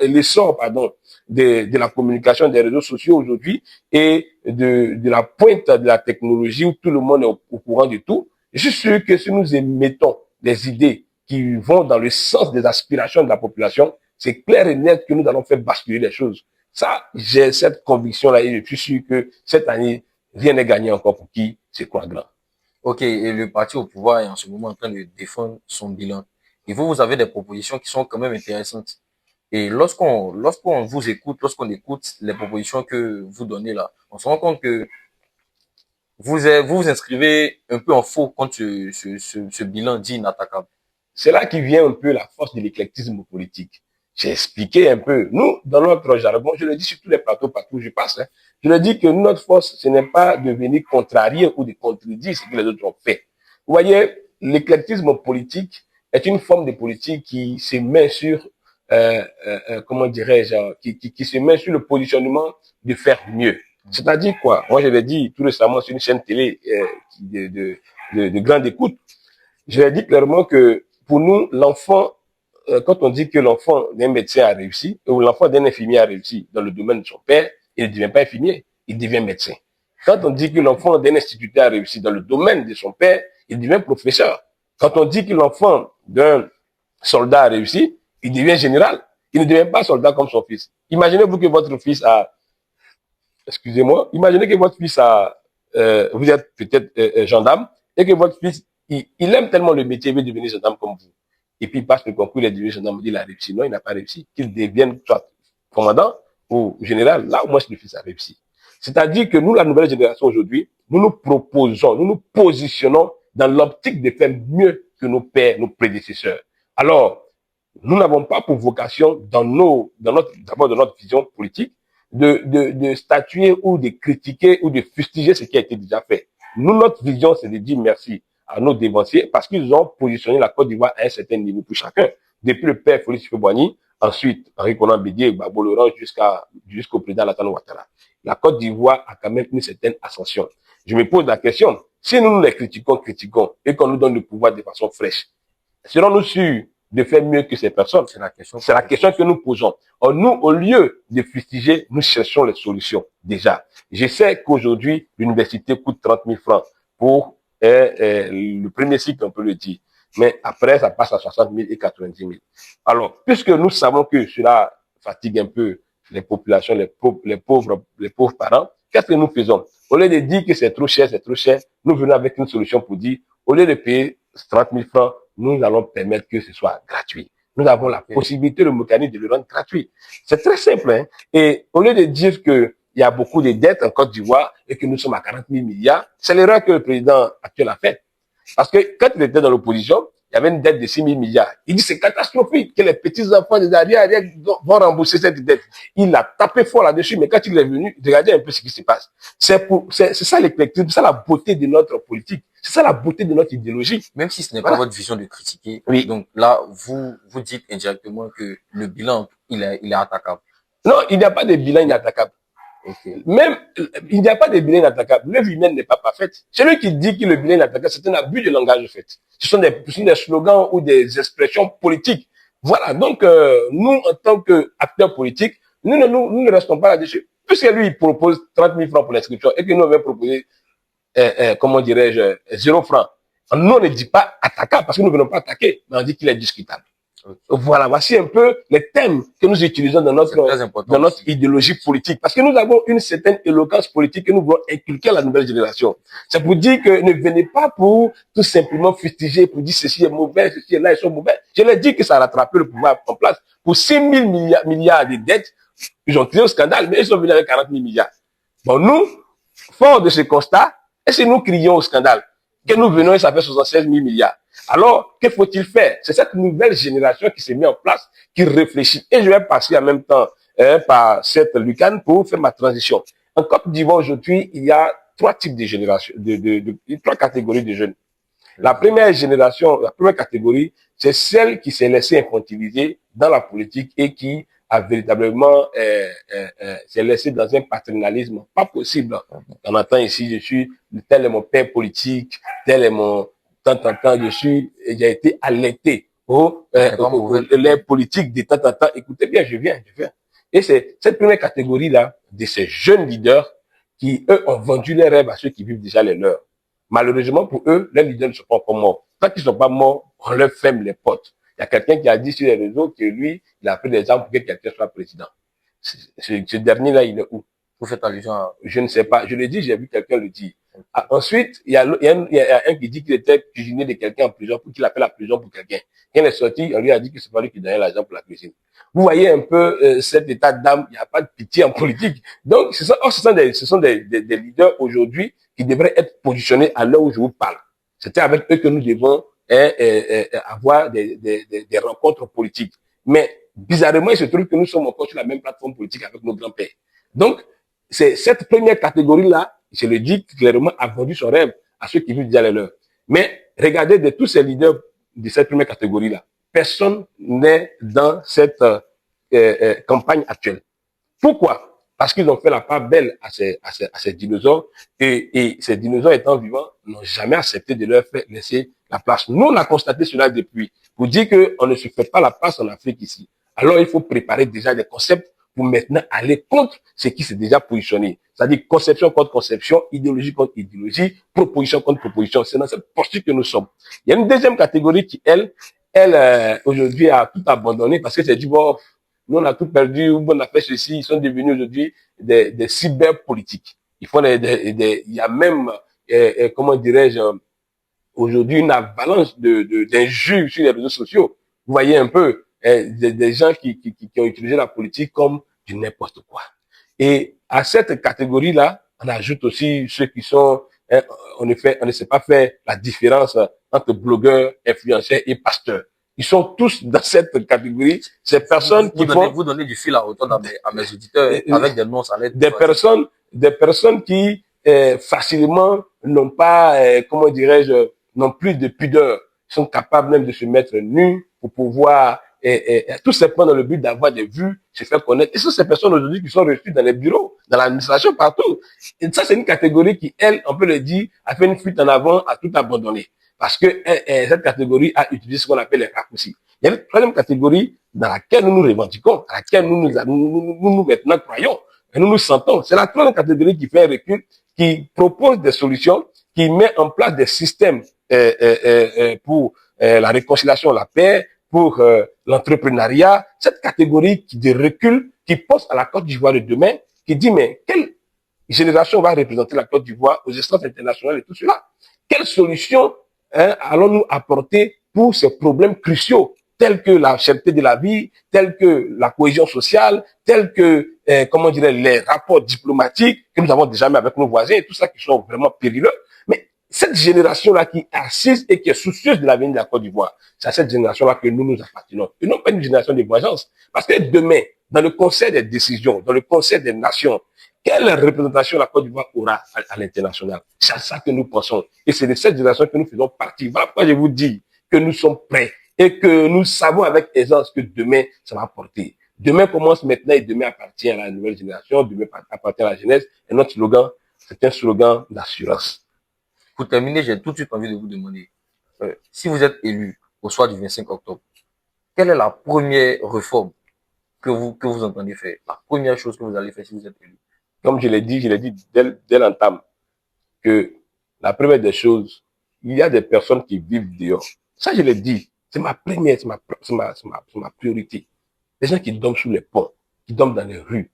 de la communication des réseaux sociaux aujourd'hui et de la pointe de la technologie où tout le monde est au courant de tout, je suis sûr que si nous émettons des idées qui vont dans le sens des aspirations de la population, c'est clair et net que nous allons faire basculer les choses. Ça, j'ai cette conviction-là et je suis sûr que cette année, rien n'est gagné encore pour qui se croit grand. Ok, et le parti au pouvoir est en ce moment en train de défendre son bilan. Et vous avez des propositions qui sont quand même intéressantes. Et lorsqu'on vous écoute, lorsqu'on écoute les propositions que vous donnez là, on se rend compte que vous inscrivez un peu en faux contre ce bilan dit inattaquable. C'est là qui vient un peu la force de l'éclectisme politique. J'ai expliqué un peu. Nous, dans notre jargon, je le dis sur tous les plateaux, partout où je passe, je le dis que notre force, ce n'est pas de venir contrarier ou de contredire ce que les autres ont fait. Vous voyez, l'éclectisme politique est une forme de politique qui se met sur, comment dirais-je, qui se met sur le positionnement de faire mieux. C'est-à-dire quoi? Moi, je l'ai dit tout récemment sur une chaîne télé de grande écoute. Je l'ai dit clairement que pour nous, l'enfant, quand on dit que l'enfant d'un médecin a réussi, ou l'enfant d'un infirmier a réussi dans le domaine de son père, il ne devient pas infirmier, il devient médecin. Quand on dit que l'enfant d'un instituteur a réussi dans le domaine de son père, il devient professeur. Quand on dit que l'enfant d'un soldat a réussi, il devient général. Il ne devient pas soldat comme son fils. Imaginez-vous que votre fils a, excusez-moi, imaginez que votre fils a, vous êtes peut-être gendarme, et que votre fils, il aime tellement le métier, il veut devenir gendarme comme vous. Et puis il passe le concours, il est devenu gendarme, il a réussi. Non, il n'a pas réussi. Qu'il devienne soit commandant ou général, là au moins le fils a réussi. C'est-à-dire que nous, la nouvelle génération aujourd'hui, nous nous proposons, nous nous positionnons dans l'optique de faire mieux que nos pères, nos prédécesseurs. Alors, nous n'avons pas pour vocation, d'abord dans notre vision politique, de statuer ou de critiquer ou de fustiger ce qui a été déjà fait. Nous, notre vision, c'est de dire merci à nos dévanciers parce qu'ils ont positionné la Côte d'Ivoire à un certain niveau pour chacun. Depuis le père Félix Houphouët-Boigny, ensuite Henri Konan Bédié, Gbagbo Laurent jusqu'au président Alassane Ouattara. La Côte d'Ivoire a quand même une certaine ascension. Je me pose la question, si nous les critiquons et qu'on nous donne le pouvoir de façon fraîche, serons-nous sûrs de faire mieux que ces personnes? C'est la question que nous posons. Or, nous, au lieu de fustiger, nous cherchons les solutions. Déjà, je sais qu'aujourd'hui, l'université coûte 30 000 francs pour le premier cycle, on peut le dire. Mais après, ça passe à 60 000 et 90 000. Alors, puisque nous savons que cela fatigue un peu les populations, les pauvres parents, qu'est-ce que nous faisons? Au lieu de dire que c'est trop cher, nous venons avec une solution pour dire, au lieu de payer 30 000 francs, nous allons permettre que ce soit gratuit. Nous avons la possibilité, le mécanisme de le rendre gratuit. C'est très simple, hein. Et au lieu de dire que il y a beaucoup de dettes en Côte d'Ivoire et que nous sommes à 40 000 milliards, c'est l'erreur que le président actuel a faite. Parce que quand il était dans l'opposition, il y avait une dette de 6 000 milliards. Il dit c'est catastrophique que les petits-enfants des arrières vont rembourser cette dette. Il a tapé fort là-dessus, mais quand il est venu, regardez un peu ce qui se passe. C'est ça l'éclectisme, c'est ça la beauté de notre politique. C'est ça la beauté de notre idéologie. Même si ce n'est pas votre vision de critiquer. Oui. Donc là, vous dites indirectement que le bilan, il est attaquable. Non, il n'y a pas de bilan inattaquable. Okay. Même, il n'y a pas de bilan inattaquable. L'œuvre humaine n'est pas parfaite. Celui qui dit que le bilan est inattaquable, c'est un abus de langage, en fait. Ce sont des slogans ou des expressions politiques. Voilà. Donc, nous, en tant qu'acteurs politiques, nous ne restons pas là-dessus. Puisque lui, il propose 30 000 francs pour l'inscription et que nous, on va proposer, comment dirais-je, 0 francs. Nous, on ne dit pas attaquable parce que nous ne venons pas attaquer, mais on dit qu'il est discutable. Okay. Voilà, voici un peu les thèmes que nous utilisons dans notre idéologie politique. Parce que nous avons une certaine éloquence politique que nous voulons inculquer à la nouvelle génération. C'est pour dire que ne venez pas pour tout simplement fustiger, pour dire ceci est mauvais, ceci est là, ils sont mauvais. Je leur dis que ça a rattrapé le pouvoir en place. Pour 6 000 milliards de dettes, ils ont tiré au scandale, mais ils sont venus avec 40 000 milliards. Bon, nous, fort de ce constat, Et si nous crions au scandale, que nous venons et ça fait 76 000 milliards, alors que faut-il faire? C'est cette nouvelle génération qui s'est mise en place, qui réfléchit. Et je vais passer en même temps par cette lucane pour faire ma transition. En Côte d'Ivoire aujourd'hui, il y a trois types de générations, trois catégories de jeunes. La première génération, la première catégorie, c'est celle qui s'est laissée infantiliser dans la politique et qui a véritablement s'est laissée dans un paternalisme pas possible. On entend ici, tel est mon père politique, tel est mon tant, j'ai été allaité les politiques de tant. Écoutez bien, je viens. Et c'est cette première catégorie-là de ces jeunes leaders qui, eux, ont vendu leurs rêves à ceux qui vivent déjà les leurs. Malheureusement pour eux, les leaders ne sont pas encore morts. Tant qu'ils ne sont pas morts, on leur ferme les portes. Il y a quelqu'un qui a dit sur les réseaux que lui, il a pris des armes pour que quelqu'un soit président. Ce dernier-là, il est où? Vous faites allusion à... Je ne sais pas. Je le dis, j'ai vu quelqu'un le dire. Ah, ensuite, il y a un qui dit qu'il était cuisinier de quelqu'un en prison, pour qu'il appelle la prison pour quelqu'un. Quand il est sorti, on lui a dit que c'est pas lui qui donnait l'argent pour la cuisine. Vous voyez un peu cet état d'âme, il n'y a pas de pitié en politique. Donc, ce sont des leaders aujourd'hui qui devraient être positionnés à l'heure où je vous parle. C'était avec eux que nous devons avoir des rencontres politiques. Mais bizarrement, il se trouve que nous sommes encore sur la même plateforme politique avec nos grands-pères. Donc, c'est cette première catégorie-là, je le dis clairement, a vendu son rêve à ceux qui vivent déjà les leurs. Mais regardez de tous ces leaders de cette première catégorie-là, personne n'est dans cette campagne actuelle. Pourquoi? Parce qu'ils ont fait la part belle à ces dinosaures et ces dinosaures étant vivants n'ont jamais accepté de leur faire laisser la place. Nous, on a constaté cela depuis. Pour dire qu'on ne se fait pas la place en Afrique ici. Alors, il faut préparer déjà des concepts pour maintenant aller contre ce qui s'est déjà positionné. C'est-à-dire conception contre conception, idéologie contre idéologie, proposition contre proposition. C'est dans cette posture que nous sommes. Il y a une deuxième catégorie qui, elle aujourd'hui a tout abandonné parce que c'est dit, bon, nous on a tout perdu, on a fait ceci, ils sont devenus aujourd'hui des cyberpolitiques. Ils font il y a même, comment dirais-je, aujourd'hui une avalanche d'injures sur les réseaux sociaux. Vous voyez un peu, des gens qui ont utilisé la politique comme du n'importe quoi. Et à cette catégorie-là, on ajoute aussi ceux qui sont, on ne sait pas faire la différence entre blogueurs, influenceurs et pasteurs. Ils sont tous dans cette catégorie. Ces personnes vous donnez du fil à retordre à mes auditeurs avec des noms, ça l'aide. Des personnes qui facilement n'ont pas, comment dirais-je, n'ont plus de pudeur, sont capables même de se mettre nus pour pouvoir tout simplement dans le but d'avoir des vues, se faire connaître. Et ce sont ces personnes aujourd'hui qui sont reçues dans les bureaux, dans l'administration, partout. Et ça, c'est une catégorie qui, elle, on peut le dire, a fait une fuite en avant, a tout abandonné. Parce que cette catégorie a utilisé ce qu'on appelle les raccourcis. Il y a une troisième catégorie dans laquelle nous nous revendiquons, à laquelle nous maintenant croyons, et nous nous sentons. C'est la troisième catégorie qui fait un recul, qui propose des solutions, qui met en place des systèmes pour la réconciliation, la paix, pour l'entrepreneuriat, cette catégorie qui de recul, qui pense à la Côte d'Ivoire de demain, qui dit, mais quelle génération va représenter la Côte d'Ivoire aux instances internationales et tout cela? Quelle solution allons-nous apporter pour ces problèmes cruciaux, tels que la cherté de la vie, tels que la cohésion sociale, tels que, comment dirais, les rapports diplomatiques que nous avons déjà mis avec nos voisins et tout ça qui sont vraiment périlleux. Mais cette génération-là qui est assise et qui est soucieuse de l'avenir de la Côte d'Ivoire, c'est à cette génération-là que nous nous appartenons. Et non pas une génération de voisance. Parce que demain, dans le conseil des décisions, dans le conseil des nations, quelle représentation la Côte d'Ivoire aura à l'international? C'est à ça que nous pensons. Et c'est de cette génération que nous faisons partie. Voilà pourquoi je vous dis que nous sommes prêts et que nous savons avec aisance que demain, ça va porter. Demain commence maintenant et demain appartient à la nouvelle génération, demain appartient à la jeunesse. Et notre slogan, c'est un slogan d'assurance. Pour terminer, j'ai tout de suite envie de vous demander, si vous êtes élu au soir du 25 octobre, quelle est la première réforme que vous entendez faire? La première chose que vous allez faire si vous êtes élu? Comme je l'ai dit dès l'entame, que la première des choses, il y a des personnes qui vivent dehors. Ça, je l'ai dit. C'est ma première, c'est ma priorité. Les gens qui dorment sous les ponts, qui dorment dans les rues.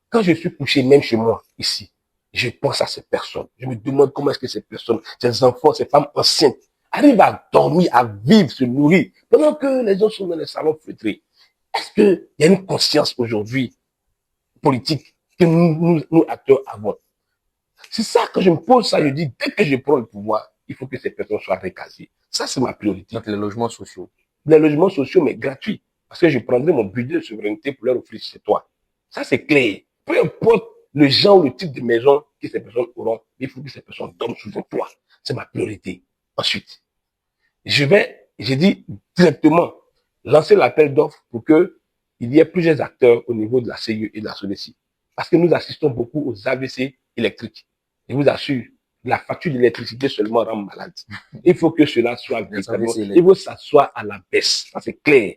Quand je suis couché, même chez moi, ici, je pense à ces personnes. Je me demande comment est-ce que ces personnes, ces enfants, ces femmes enceintes, arrivent à dormir, à vivre, se nourrir, pendant que les gens sont dans les salons feutrés. Est-ce qu'il y a une conscience aujourd'hui politique que nous acteurs avons? C'est ça, quand je me pose ça, je dis, dès que je prends le pouvoir, il faut que ces personnes soient recasées. Ça, c'est ma priorité. Donc les logements sociaux. Les logements sociaux, mais gratuits. Parce que je prendrai mon budget de souveraineté pour leur offrir chez toi. Ça, c'est clair. Peu importe le genre ou le type de maison que ces personnes auront, il faut que ces personnes dorment sous un toit. C'est ma priorité. Ensuite, j'ai dit directement, lancer l'appel d'offres pour que il y ait plusieurs acteurs au niveau de la CIE et de la SODECI. Parce que nous assistons beaucoup aux AVC électriques. Je vous assure, la facture d'électricité seulement rend malade. Il faut que cela soit véritablement, il faut que ça soit à la baisse. Ça, c'est clair.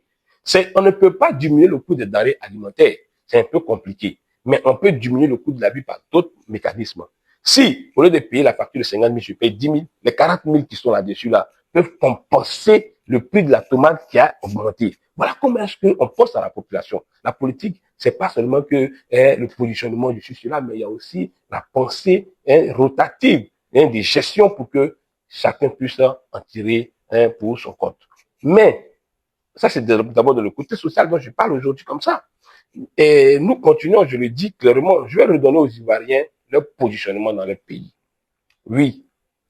On ne peut pas diminuer le coût des denrées alimentaires. C'est un peu compliqué. Mais on peut diminuer le coût de la vie par d'autres mécanismes. Si, au lieu de payer la facture de 50 000, je paye 10 000, les 40 000 qui sont là-dessus, là, peuvent compenser le prix de la tomate qui a augmenté. Voilà comment est-ce qu'on pense à la population. La politique, c'est pas seulement que le positionnement du là, mais il y a aussi la pensée rotative, des gestions pour que chacun puisse en tirer pour son compte. Mais ça, c'est d'abord de le côté social dont je parle aujourd'hui comme ça. Et nous continuons, je le dis clairement, je vais redonner aux Ivoiriens leur positionnement dans leur pays. Oui,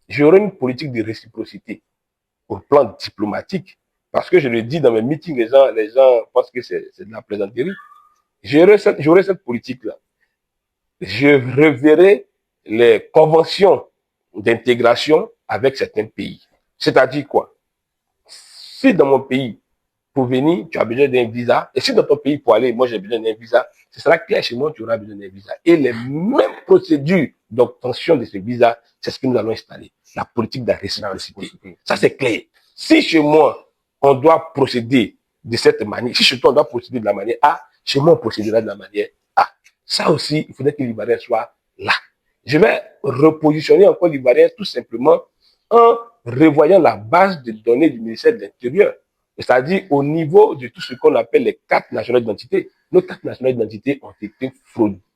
j'aurai une politique de réciprocité au plan diplomatique, parce que je le dis dans mes meetings, les gens pensent que c'est de la plaisanterie. J'aurai cette politique-là. Je reverrai les conventions d'intégration avec certains pays. C'est-à-dire quoi? Si dans mon pays, pour venir, tu as besoin d'un visa, et si dans ton pays, pour aller, moi j'ai besoin d'un visa, ce sera clair chez moi, tu auras besoin d'un visa. Et les mêmes procédures d'obtention de ce visa, c'est ce que nous allons installer. La politique de la réciprocité. Ça, c'est clair. Si chez moi, on doit procéder de cette manière, si chez toi, on doit procéder de la manière A, chez moi, on procédera de la manière A. Ça aussi, il faudrait que l'Ivoirien soit là. Je vais repositionner encore l'Ivoirien tout simplement en revoyant la base de données du ministère de l'Intérieur. C'est-à-dire au niveau de tout ce qu'on appelle les cartes nationales d'identité. Nos cartes nationales d'identité ont été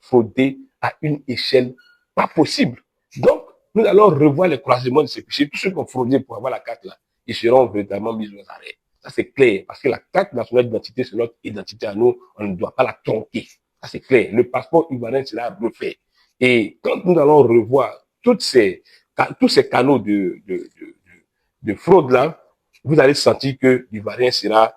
fraudées à une échelle pas possible. Donc, nous allons revoir les croisements de ces fichiers. Tous ceux qui ont fraudé pour avoir la carte là, ils seront véritablement mis aux arrêts. Ça, c'est clair. Parce que la carte nationale d'identité, c'est notre identité à nous. On ne doit pas la tronquer. Ça, c'est clair. Le passeport ivoirien sera refait. Et quand nous allons revoir tous ces canaux de fraude là, vous allez sentir que l'Ivoirien sera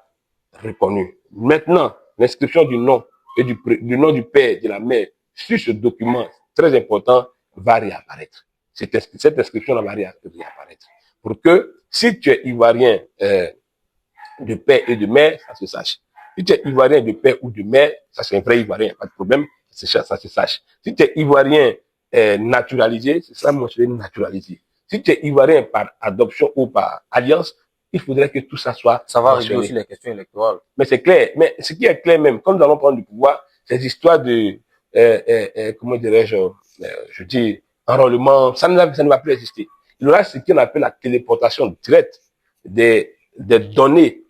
reconnu. Maintenant, l'inscription du nom et du nom du père et de la mère sur ce document très important va réapparaître. Cette inscription va réapparaître. Pour que si tu es Ivoirien de père et de mère, ça se sache. Si tu es Ivoirien de père ou de mère, ça c'est un vrai Ivoirien, pas de problème, ça se sache. Si tu es Ivoirien naturalisé, c'est ça mentionné naturalisé. Si tu es Ivoirien par adoption ou par alliance, il faudrait que tout ça soit. Ça va régler aussi les questions électorales. Mais c'est clair. Mais ce qui est clair même, quand nous allons prendre du pouvoir, ces histoires de, comment dirais-je, je dis, enrôlement, ça ne va plus exister. Il y aura ce qu'on appelle la téléportation directe des données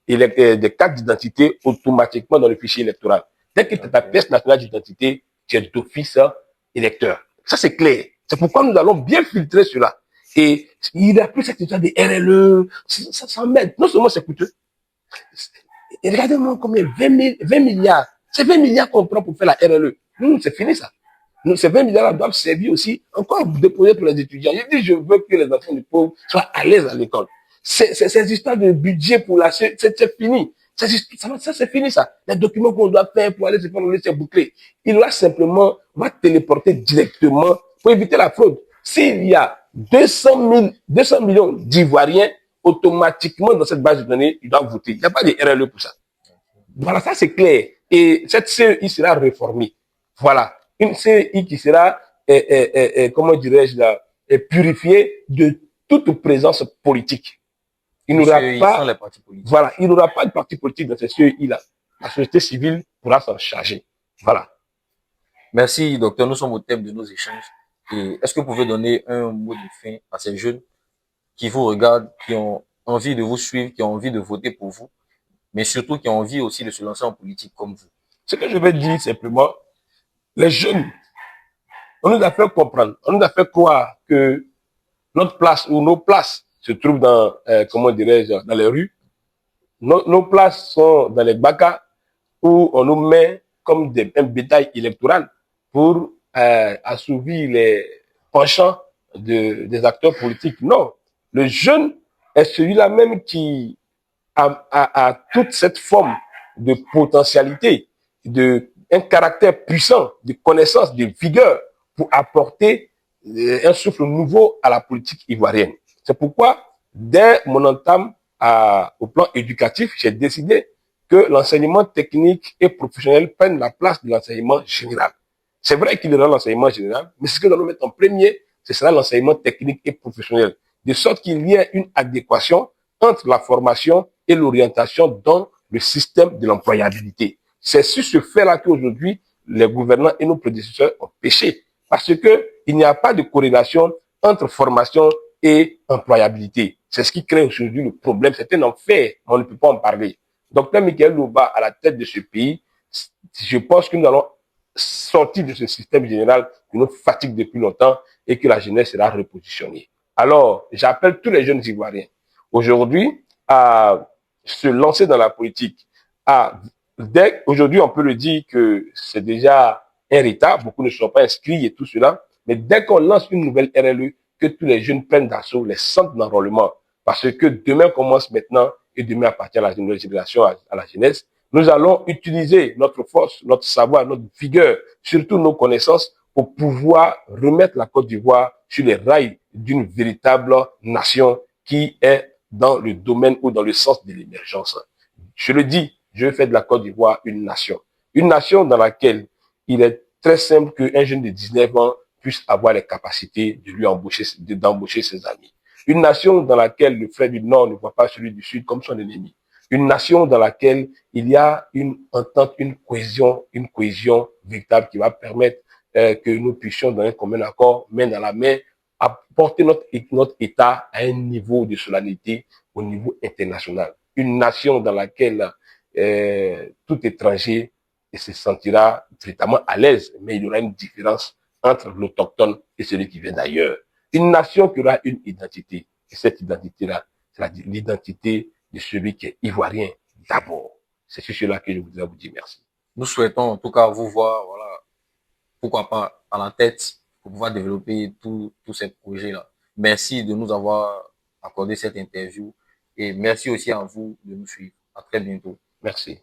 et des cartes d'identité automatiquement dans le fichier électoral. Dès que tu as ta pièce nationale d'identité, tu es d'office électeur. Ça, c'est clair. C'est pourquoi nous allons bien filtrer cela. Et il n'y a plus cette histoire des RLE, ça s'emmène. Non seulement c'est coûteux. Et regardez-moi combien, 20 milliards. C'est 20 milliards qu'on prend pour faire la RLE. Nous, c'est fini ça. Nous, ces 20 milliards-là doivent servir aussi encore déposer pour les étudiants. Je dis, je veux que les enfants du pauvre soient à l'aise à l'école. Ces histoires de budget pour la, c'est fini. Ça, c'est fini ça. Les documents qu'on doit faire pour aller se faire le lycée bouclé. Il va simplement, va téléporter directement pour éviter la fraude. S'il y a 200 millions d'Ivoiriens, automatiquement dans cette base de données, ils doivent voter. Il n'y a pas de RLE pour ça. Voilà, ça c'est clair. Et cette CEI sera réformée. Voilà. Une CEI qui sera, comment dirais-je là, purifiée de toute présence politique. Il n'aura pas, voilà, il n'aura pas de parti politique dans cette CEI-là. La société civile pourra s'en charger. Voilà. Merci, docteur. Nous sommes au thème de nos échanges. Et est-ce que vous pouvez donner un mot de fin à ces jeunes qui vous regardent, qui ont envie de vous suivre, qui ont envie de voter pour vous, mais surtout qui ont envie aussi de se lancer en politique comme vous? Ce que je vais dire simplement, les jeunes, on nous a fait comprendre, on nous a fait croire que notre place ou nos places se trouvent dans, comment dirais-je, dans les rues. Nos places sont dans les bacs où on nous met comme un bétail électoral pour assouvir les penchants des acteurs politiques. Non. Le jeune est celui-là même qui a toute cette forme de potentialité, un caractère puissant, de connaissance, de vigueur pour apporter un souffle nouveau à la politique ivoirienne. C'est pourquoi, dès mon entame au plan éducatif, j'ai décidé que l'enseignement technique et professionnel prenne la place de l'enseignement général. C'est vrai qu'il y aura l'enseignement général, mais ce que nous allons mettre en premier, ce sera l'enseignement technique et professionnel, de sorte qu'il y ait une adéquation entre la formation et l'orientation dans le système de l'employabilité. C'est sur ce fait-là qu'aujourd'hui, les gouvernants et nos prédécesseurs ont péché, parce qu'il n'y a pas de corrélation entre formation et employabilité. C'est ce qui crée aujourd'hui le problème. C'est un enfer, on ne peut pas en parler. Docteur Michael Louba, à la tête de ce pays, je pense que nous allons sortir de ce système général qui nous fatigue depuis longtemps et que la jeunesse sera repositionnée. Alors, j'appelle tous les jeunes Ivoiriens aujourd'hui à se lancer dans la politique. Aujourd'hui, on peut le dire que c'est déjà un retard, beaucoup ne sont pas inscrits et tout cela, mais dès qu'on lance une nouvelle RLE, que tous les jeunes prennent d'assaut les centres d'enrôlement, parce que demain commence maintenant et demain appartient à la nouvelle génération, à la jeunesse. Nous allons utiliser notre force, notre savoir, notre vigueur, surtout nos connaissances, pour pouvoir remettre la Côte d'Ivoire sur les rails d'une véritable nation qui est dans le domaine ou dans le sens de l'émergence. Je le dis, je veux faire de la Côte d'Ivoire une nation. Une nation dans laquelle il est très simple qu'un jeune de 19 ans puisse avoir les capacités de lui d'embaucher ses amis. Une nation dans laquelle le frère du Nord ne voit pas celui du Sud comme son ennemi. Une nation dans laquelle il y a une entente, une cohésion véritable qui va permettre que nous puissions, dans un commun accord, main dans la main, apporter notre État à un niveau de solennité au niveau international. Une nation dans laquelle tout étranger se sentira véritablement à l'aise, mais il y aura une différence entre l'autochtone et celui qui vient d'ailleurs. Une nation qui aura une identité. Et cette identité-là, c'est l'identité de celui qui est ivoirien d'abord. C'est sur cela que je voudrais vous dire merci. Nous souhaitons en tout cas vous voir, voilà, pourquoi pas à la tête pour pouvoir développer tous ces projets-là. Merci de nous avoir accordé cette interview et merci aussi à vous de nous suivre. À très bientôt. Merci.